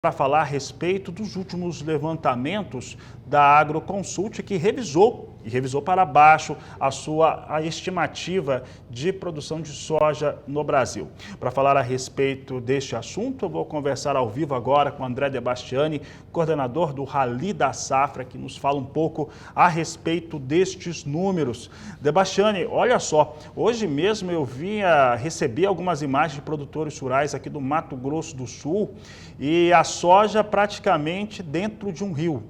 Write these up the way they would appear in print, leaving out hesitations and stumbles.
Para falar a respeito dos últimos levantamentos da Agroconsult, que revisou para baixo a estimativa de produção de soja no Brasil. Para falar a respeito deste assunto, eu vou conversar ao vivo agora com André Debastiani, coordenador do Rally da Safra, que nos fala um pouco a respeito destes números. Debastiani, olha só, hoje mesmo eu recebi algumas imagens de produtores rurais aqui do Mato Grosso do Sul e a soja praticamente dentro de um rio.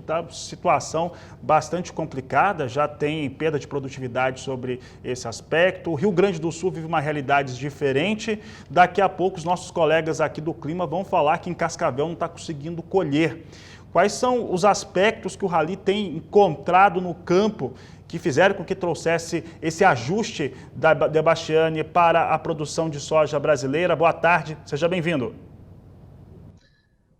Tá situação bastante complicada, já tem perda de produtividade sobre esse aspecto. O Rio Grande do Sul vive uma realidade diferente. Daqui a pouco os nossos colegas aqui do Clima vão falar que em Cascavel não está conseguindo colher. Quais são os aspectos que o Rally tem encontrado no campo que fizeram com que trouxesse esse ajuste da Debastiani para a produção de soja brasileira? Boa tarde, seja bem-vindo.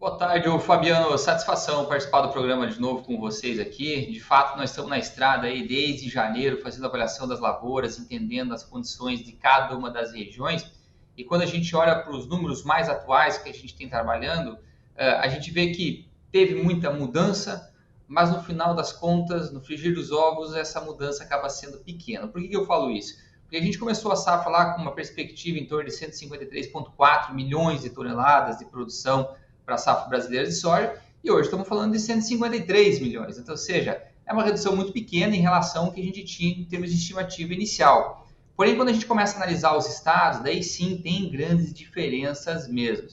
Boa tarde, Fabiano. Satisfação participar do programa de novo com vocês aqui. De fato, nós estamos na estrada aí desde janeiro, fazendo a avaliação das lavouras, entendendo as condições de cada uma das regiões. E quando a gente olha para os números mais atuais que a gente tem trabalhando, a gente vê que teve muita mudança, mas no final das contas, no frigir dos ovos, essa mudança acaba sendo pequena. Por que eu falo isso? Porque a gente começou a safra lá com uma perspectiva em torno de 153,4 milhões de toneladas de produção para a safra brasileira de soja, e hoje estamos falando de 153 milhões. Então, ou seja, é uma redução muito pequena em relação ao que a gente tinha em termos de estimativa inicial. Porém, quando a gente começa a analisar os estados, daí sim tem grandes diferenças mesmo.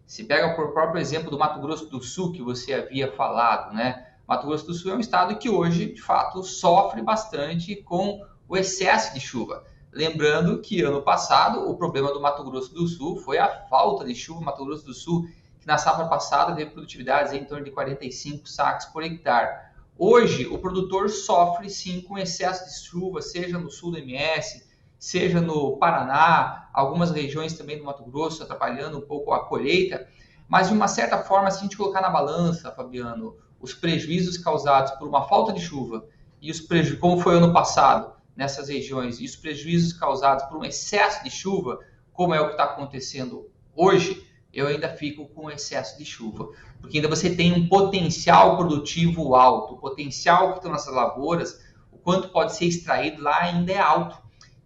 Se pega por próprio exemplo do Mato Grosso do Sul, que você havia falado, né? Mato Grosso do Sul é um estado que hoje, de fato, sofre bastante com o excesso de chuva. Lembrando que ano passado o problema do Mato Grosso do Sul foi a falta de chuva. Mato Grosso do Sul, na safra passada, teve produtividades em torno de 45 sacos por hectare. Hoje, o produtor sofre sim com excesso de chuva, seja no sul do MS, seja no Paraná, algumas regiões também do Mato Grosso, atrapalhando um pouco a colheita. Mas, de uma certa forma, se a gente colocar na balança, Fabiano, os prejuízos causados por uma falta de chuva, e os prejuízos, como foi ano passado nessas regiões, e os prejuízos causados por um excesso de chuva, como é o que está acontecendo hoje, eu ainda fico com excesso de chuva, porque ainda você tem um potencial produtivo alto, o potencial que estão nessas lavouras, o quanto pode ser extraído lá ainda é alto,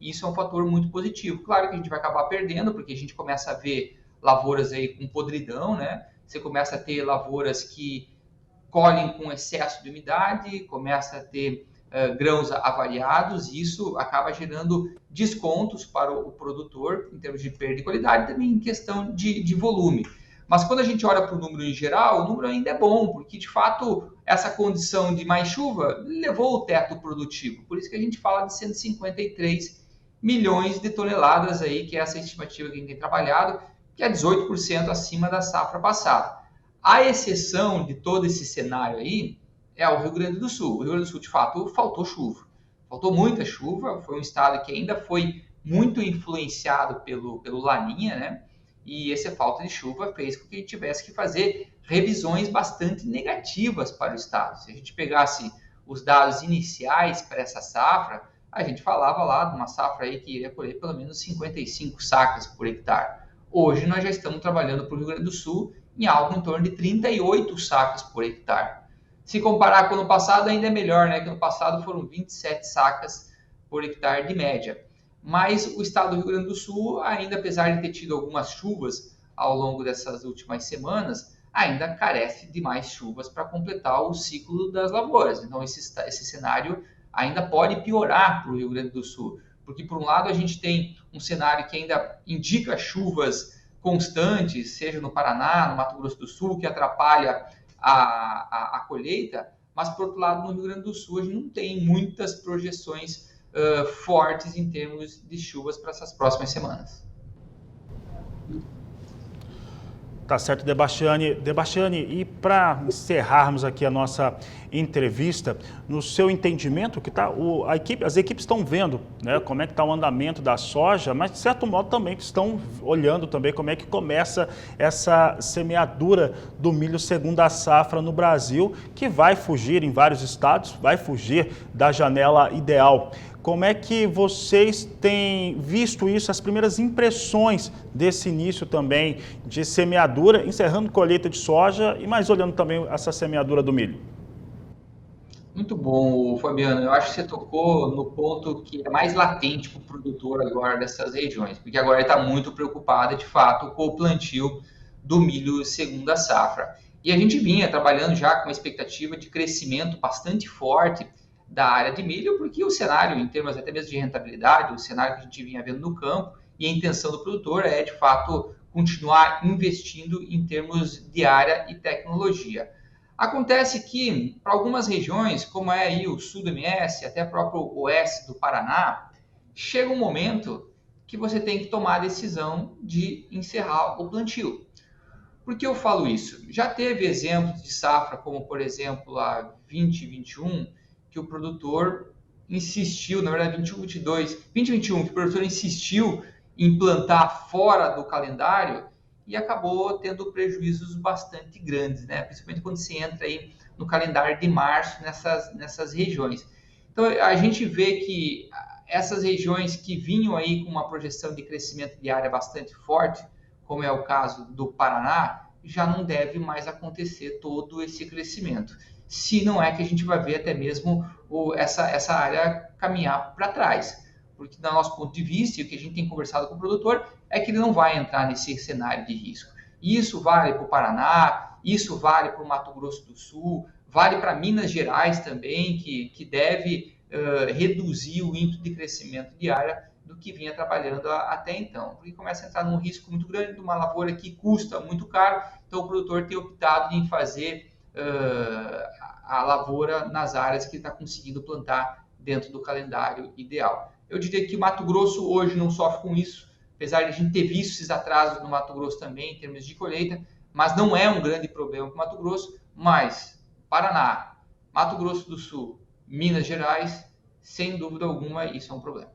e isso é um fator muito positivo. Claro que a gente vai acabar perdendo, porque a gente começa a ver lavouras aí com podridão, né? Você começa a ter lavouras que colhem com excesso de umidade, começa a ter grãos avariados, e isso acaba gerando descontos para o produtor em termos de perda de qualidade, também em questão de volume. Mas quando a gente olha para o número em geral, o número ainda é bom, porque de fato essa condição de mais chuva levou o teto produtivo. Por isso que a gente fala de 153 milhões de toneladas aí, que é essa estimativa que a gente tem trabalhado, que é 18% acima da safra passada. A exceção de todo esse cenário aí é o Rio Grande do Sul. O Rio Grande do Sul, de fato, faltou chuva. Faltou muita chuva, foi um estado que ainda foi muito influenciado pelo Laninha, né? E essa falta de chuva fez com que a gente tivesse que fazer revisões bastante negativas para o estado. Se a gente pegasse os dados iniciais para essa safra, a gente falava lá de uma safra aí que iria colher pelo menos 55 sacas por hectare. Hoje nós já estamos trabalhando para o Rio Grande do Sul em algo em torno de 38 sacas por hectare. Se comparar com o ano passado, ainda é melhor, né? Que no passado foram 27 sacas por hectare de média. Mas o estado do Rio Grande do Sul, ainda apesar de ter tido algumas chuvas ao longo dessas últimas semanas, ainda carece de mais chuvas para completar o ciclo das lavouras. Então esse cenário ainda pode piorar para o Rio Grande do Sul, porque por um lado a gente tem um cenário que ainda indica chuvas constantes, seja no Paraná, no Mato Grosso do Sul, que atrapalha a colheita, mas por outro lado no Rio Grande do Sul a gente não tem muitas projeções fortes em termos de chuvas para essas próximas semanas. Tá certo, Debastiani. Debastiani, e para encerrarmos aqui a nossa entrevista, no seu entendimento, que as equipes estão vendo, né, como é que está o andamento da soja, mas de certo modo também estão olhando também como é que começa essa semeadura do milho segunda safra no Brasil, que vai fugir em vários estados, vai fugir da janela ideal. Como é que vocês têm visto isso, as primeiras impressões desse início também de semeadura, encerrando colheita de soja e mais olhando também essa semeadura do milho? Muito bom, Fabiano. Eu acho que você tocou no ponto que é mais latente para o produtor agora dessas regiões, porque agora ele está muito preocupado, de fato, com o plantio do milho segunda safra. E a gente vinha trabalhando já com uma expectativa de crescimento bastante forte da área de milho, porque o cenário, em termos até mesmo de rentabilidade, o cenário que a gente vinha vendo no campo e a intenção do produtor é, de fato, continuar investindo em termos de área e tecnologia. Acontece que, para algumas regiões, como é aí o sul do MS, até o próprio oeste do Paraná, chega um momento que você tem que tomar a decisão de encerrar o plantio. Por que eu falo isso? Já teve exemplos de safra, como por exemplo a 2021, que o produtor insistiu, na verdade 21, 22, 2021, que o produtor insistiu em plantar fora do calendário e acabou tendo prejuízos bastante grandes, né? Principalmente quando se entra aí no calendário de março nessas regiões. Então a gente vê que essas regiões que vinham aí com uma projeção de crescimento de área bastante forte, como é o caso do Paraná, já não deve mais acontecer todo esse crescimento. Se não é que a gente vai ver até mesmo essa área caminhar para trás. Porque, do nosso ponto de vista, e o que a gente tem conversado com o produtor, é que ele não vai entrar nesse cenário de risco. Isso vale para o Paraná, isso vale para o Mato Grosso do Sul, vale para Minas Gerais também, que deve reduzir o ímpeto de crescimento de área do que vinha trabalhando até então, porque começa a entrar num risco muito grande de uma lavoura que custa muito caro, então o produtor tem optado em fazer a lavoura nas áreas que ele está conseguindo plantar dentro do calendário ideal. Eu diria que o Mato Grosso hoje não sofre com isso, apesar de a gente ter visto esses atrasos no Mato Grosso também, em termos de colheita, mas não é um grande problema para o Mato Grosso, mas Paraná, Mato Grosso do Sul, Minas Gerais, sem dúvida alguma, isso é um problema.